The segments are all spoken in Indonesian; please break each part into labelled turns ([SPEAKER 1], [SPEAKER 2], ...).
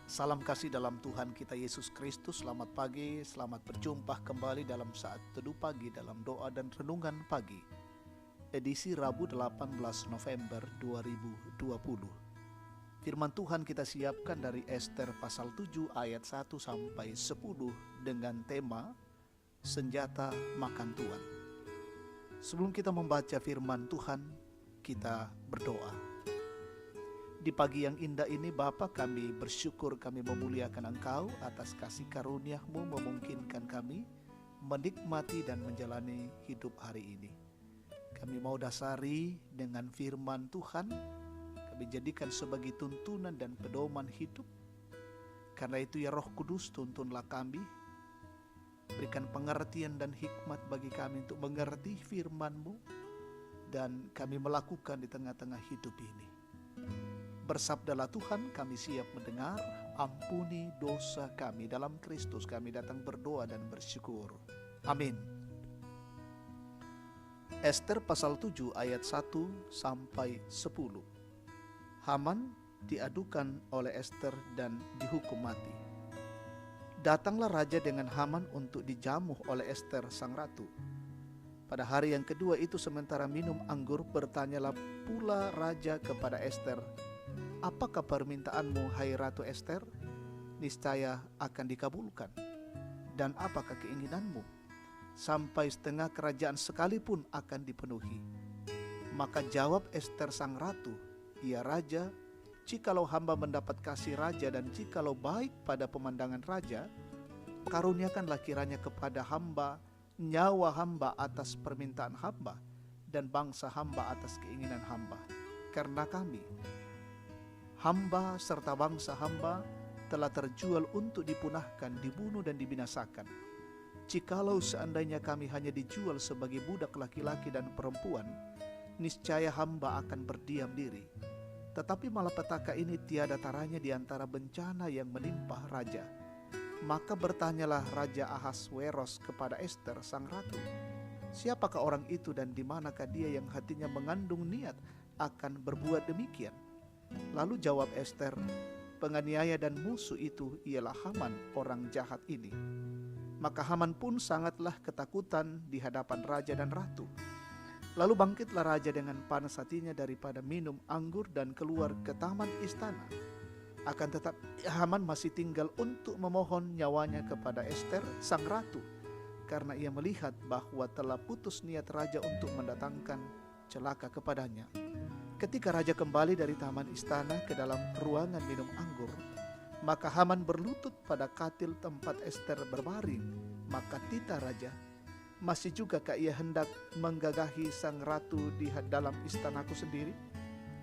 [SPEAKER 1] Salam kasih dalam Tuhan kita Yesus Kristus. Selamat pagi, selamat berjumpa kembali dalam saat teduh pagi dalam doa dan renungan pagi. Edisi Rabu 18 November 2020. Firman Tuhan kita siapkan dari Ester pasal 7 ayat 1 sampai 10 dengan tema Senjata Makan Tuhan. Sebelum kita membaca firman Tuhan, kita berdoa. Di pagi yang indah ini Bapa, kami bersyukur, kami memuliakan Engkau atas kasih karunia-Mu memungkinkan kami menikmati dan menjalani hidup hari ini. Kami mau dasari dengan firman Tuhan, kami jadikan sebagai tuntunan dan pedoman hidup. Karena itu ya Roh Kudus, tuntunlah kami, berikan pengertian dan hikmat bagi kami untuk mengerti firman-Mu dan kami melakukan di tengah-tengah hidup ini. Bersabdalah Tuhan, kami siap mendengar, ampuni dosa kami dalam Kristus. Kami datang berdoa dan bersyukur. Amin. Ester pasal 7 ayat 1 sampai 10. Haman diadukan oleh Ester dan dihukum mati. Datanglah raja dengan Haman untuk dijamuh oleh Ester sang ratu. Pada hari yang kedua itu sementara minum anggur, bertanyalah pula raja kepada Ester, "Apakah permintaanmu, hai Ratu Ester? Niscaya akan dikabulkan. Dan apakah keinginanmu? Sampai setengah kerajaan sekalipun akan dipenuhi." Maka jawab Ester sang ratu, "Ya raja, jikalau hamba mendapat kasih raja dan jikalau baik pada pemandangan raja, karuniakanlah kiranya kepada hamba nyawa hamba atas permintaan hamba dan bangsa hamba atas keinginan hamba. Karena kami, hamba serta bangsa hamba, telah terjual untuk dipunahkan, dibunuh dan dibinasakan. Jikalau seandainya kami hanya dijual sebagai budak laki-laki dan perempuan, niscaya hamba akan berdiam diri. Tetapi malapetaka ini tiada taranya di antara bencana yang menimpa raja." Maka bertanyalah Raja Ahasweros kepada Ester sang ratu, "Siapakah orang itu dan di manakah dia yang hatinya mengandung niat akan berbuat demikian?" Lalu jawab Ester, "Penganiaya dan musuh itu ialah Haman, orang jahat ini." Maka Haman pun sangatlah ketakutan di hadapan raja dan ratu. Lalu bangkitlah raja dengan panas hatinya daripada minum anggur dan keluar ke taman istana. Akan tetapi Haman masih tinggal untuk memohon nyawanya kepada Ester sang ratu, karena ia melihat bahwa telah putus niat raja untuk mendatangkan celaka kepadanya. Ketika raja kembali dari taman istana ke dalam ruangan minum anggur, maka Haman berlutut pada katil tempat Ester berbaring. Maka tita raja, "Masih jugakah ia hendak menggagahi sang ratu di dalam istanaku sendiri?"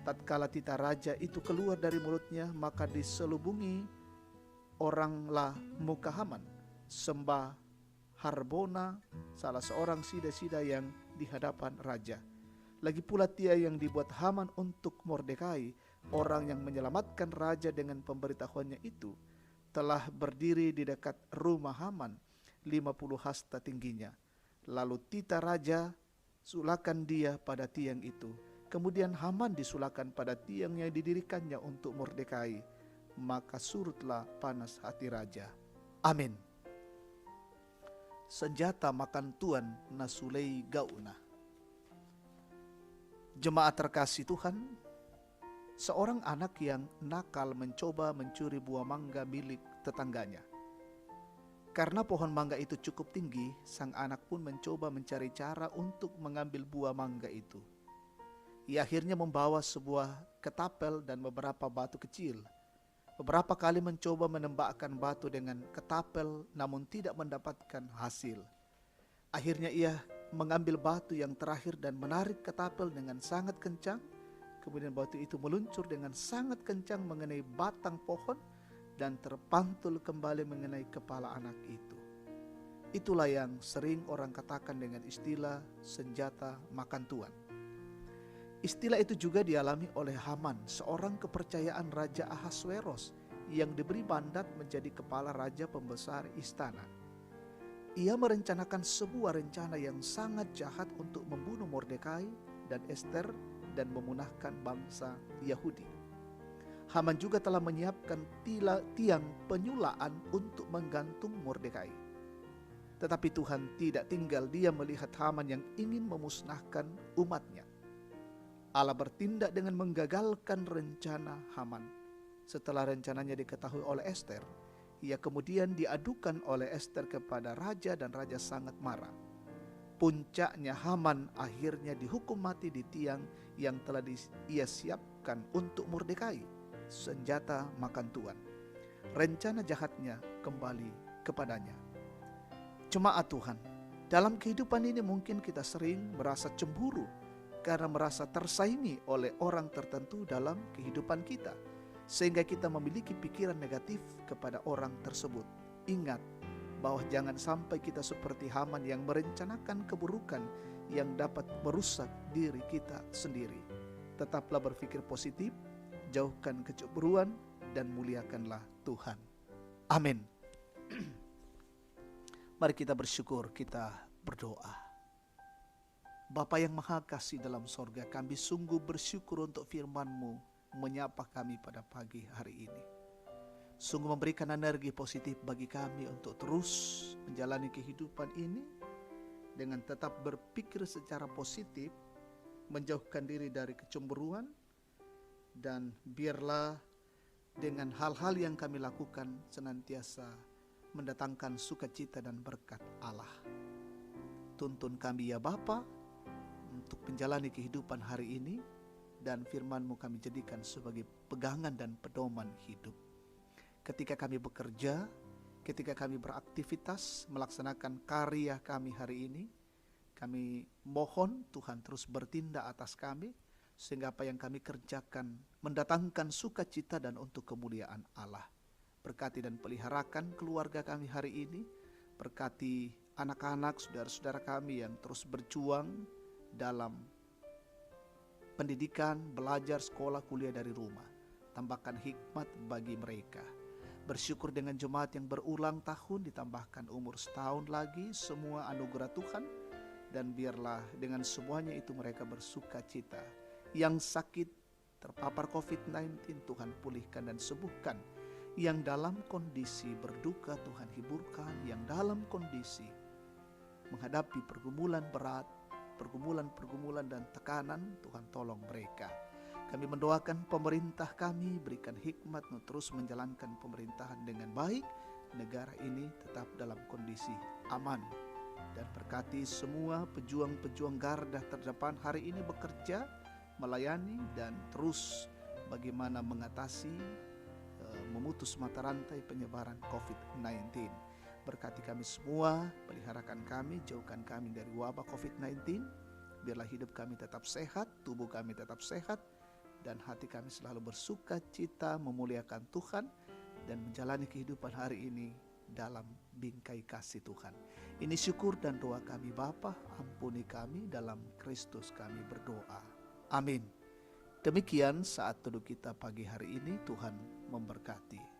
[SPEAKER 1] Tatkala tita raja itu keluar dari mulutnya, maka diselubungi oranglah muka Haman, sembah Harbona, salah seorang sida-sida yang di hadapan raja. Lagi pula dia yang dibuat Haman untuk Mordekai, orang yang menyelamatkan raja dengan pemberitahuannya itu, telah berdiri di dekat rumah Haman 50 hasta tingginya. Lalu tita raja sulakan dia pada tiang itu. Kemudian Haman disulakan pada tiang yang didirikannya untuk Mordekai. Maka surutlah panas hati raja. Amin. Senjata makan Tuhan nasulei gauna. Jemaat terkasih Tuhan, seorang anak yang nakal mencoba mencuri buah mangga milik tetangganya. Karena pohon mangga itu cukup tinggi, sang anak pun mencoba mencari cara untuk mengambil buah mangga itu. Ia akhirnya membawa sebuah ketapel dan beberapa batu kecil. Beberapa kali mencoba menembakkan batu dengan ketapel, namun tidak mendapatkan hasil. Akhirnya ia mengambil batu yang terakhir dan menarik ketapel dengan sangat kencang. Kemudian batu itu meluncur dengan sangat kencang mengenai batang pohon dan terpantul kembali mengenai kepala anak itu. Itulah yang sering orang katakan dengan istilah senjata makan Tuhan. Istilah itu juga dialami oleh Haman, seorang kepercayaan Raja Ahasweros yang diberi mandat menjadi kepala raja pembesar istana. Ia merencanakan sebuah rencana yang sangat jahat untuk membunuh Mordekai dan Ester dan memunahkan bangsa Yahudi. Haman juga telah menyiapkan tiang penyulaan untuk menggantung Mordekai. Tetapi Tuhan tidak tinggal diam melihat Haman yang ingin memusnahkan umatnya. Allah bertindak dengan menggagalkan rencana Haman. Setelah rencananya diketahui oleh Ester, ia kemudian diadukan oleh Ester kepada raja dan raja sangat marah. Puncaknya Haman akhirnya dihukum mati di tiang yang telah ia siapkan untuk Mordekai, senjata makan tuan. Rencana jahatnya kembali kepadanya. Jemaat Tuhan, dalam kehidupan ini mungkin kita sering merasa cemburu karena merasa tersaingi oleh orang tertentu dalam kehidupan kita, sehingga kita memiliki pikiran negatif kepada orang tersebut. Ingat bahwa jangan sampai kita seperti Haman yang merencanakan keburukan yang dapat merusak diri kita sendiri. Tetaplah berpikir positif, jauhkan kecemburuan, dan muliakanlah Tuhan. Amin. Mari kita bersyukur, kita berdoa. Bapa yang Maha Kasih dalam sorga, kami sungguh bersyukur untuk firman-Mu menyapa kami pada pagi hari ini. Sungguh memberikan energi positif bagi kami untuk terus menjalani kehidupan ini dengan tetap berpikir secara positif, menjauhkan diri dari kecemburuan, dan biarlah dengan hal-hal yang kami lakukan senantiasa mendatangkan sukacita dan berkat Allah. Tuntun kami ya Bapa untuk menjalani kehidupan hari ini, dan firman-Mu kami jadikan sebagai pegangan dan pedoman hidup. Ketika kami bekerja, ketika kami beraktivitas, melaksanakan karya kami hari ini, kami mohon Tuhan terus bertindak atas kami, sehingga apa yang kami kerjakan mendatangkan sukacita dan untuk kemuliaan Allah. Berkati dan peliharakan keluarga kami hari ini, berkati anak-anak, saudara-saudara kami yang terus berjuang dalam pendidikan, belajar, sekolah, kuliah dari rumah. Tambahkan hikmat bagi mereka. Bersyukur dengan jemaat yang berulang tahun, ditambahkan umur setahun lagi, semua anugerah Tuhan. Dan biarlah dengan semuanya itu mereka bersuka cita. Yang sakit, terpapar COVID-19, Tuhan pulihkan dan sembuhkan. Yang dalam kondisi berduka, Tuhan hiburkan. Yang dalam kondisi menghadapi pergumulan berat, pergumulan dan tekanan, Tuhan tolong mereka. Kami mendoakan pemerintah kami, berikan hikmat untuk terus menjalankan pemerintahan dengan baik. Negara ini tetap dalam kondisi aman. Dan berkati semua pejuang-pejuang garda terdepan hari ini bekerja, melayani, dan terus bagaimana mengatasi, memutus mata rantai penyebaran COVID-19. Berkati kami semua, peliharakan kami, jauhkan kami dari wabah COVID-19. Biarlah hidup kami tetap sehat, tubuh kami tetap sehat, dan hati kami selalu bersuka cita memuliakan Tuhan dan menjalani kehidupan hari ini dalam bingkai kasih Tuhan. Ini syukur dan doa kami Bapa, ampuni kami, dalam Kristus kami berdoa. Amin. Demikian saat teduh kita pagi hari ini, Tuhan memberkati.